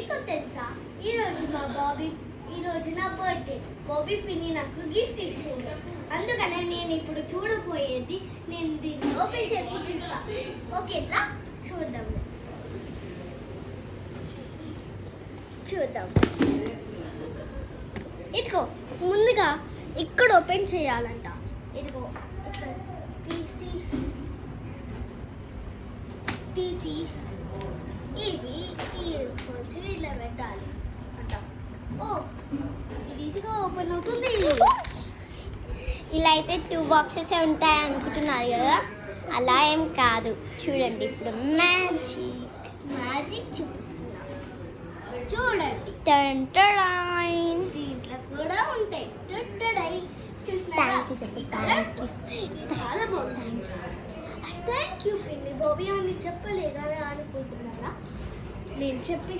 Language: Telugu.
మీకు తెలుసా ఈరోజు ఈరోజు నా బర్త్డే. బాబీ పిన్ని నాకు గిఫ్ట్ ఇచ్చింది. అందుకనే నేను ఇప్పుడు చూడబోయేది నేను దీన్ని ఓపెన్ చేసి చూస్తాను. ఓకేనా? చూద్దాం. ఇదిగో ముందుగా ఇక్కడ ఓపెన్ చేయాలంట. ఇదిగో తీసి ఇవి ఇలా పెట్టాలి అంట. ఓ, ఇది ఈజీగా ఓపెన్ అవుతుంది. ఇలా అయితే 2 బాక్సెస్ ఉంటాయి అనుకుంటున్నారు కదా, అలా ఏం కాదు. చూడండి ఇప్పుడు మ్యాజిక్ చూపిస్తున్నా. చూడండి, దీంట్లో కూడా ఉంటాయి. చాలా బాగుంది. థ్యాంక్ యూ పిన్ని. బాబీ అని చెప్పలేదు అని అనుకుంటున్నారా? నేను చెప్పి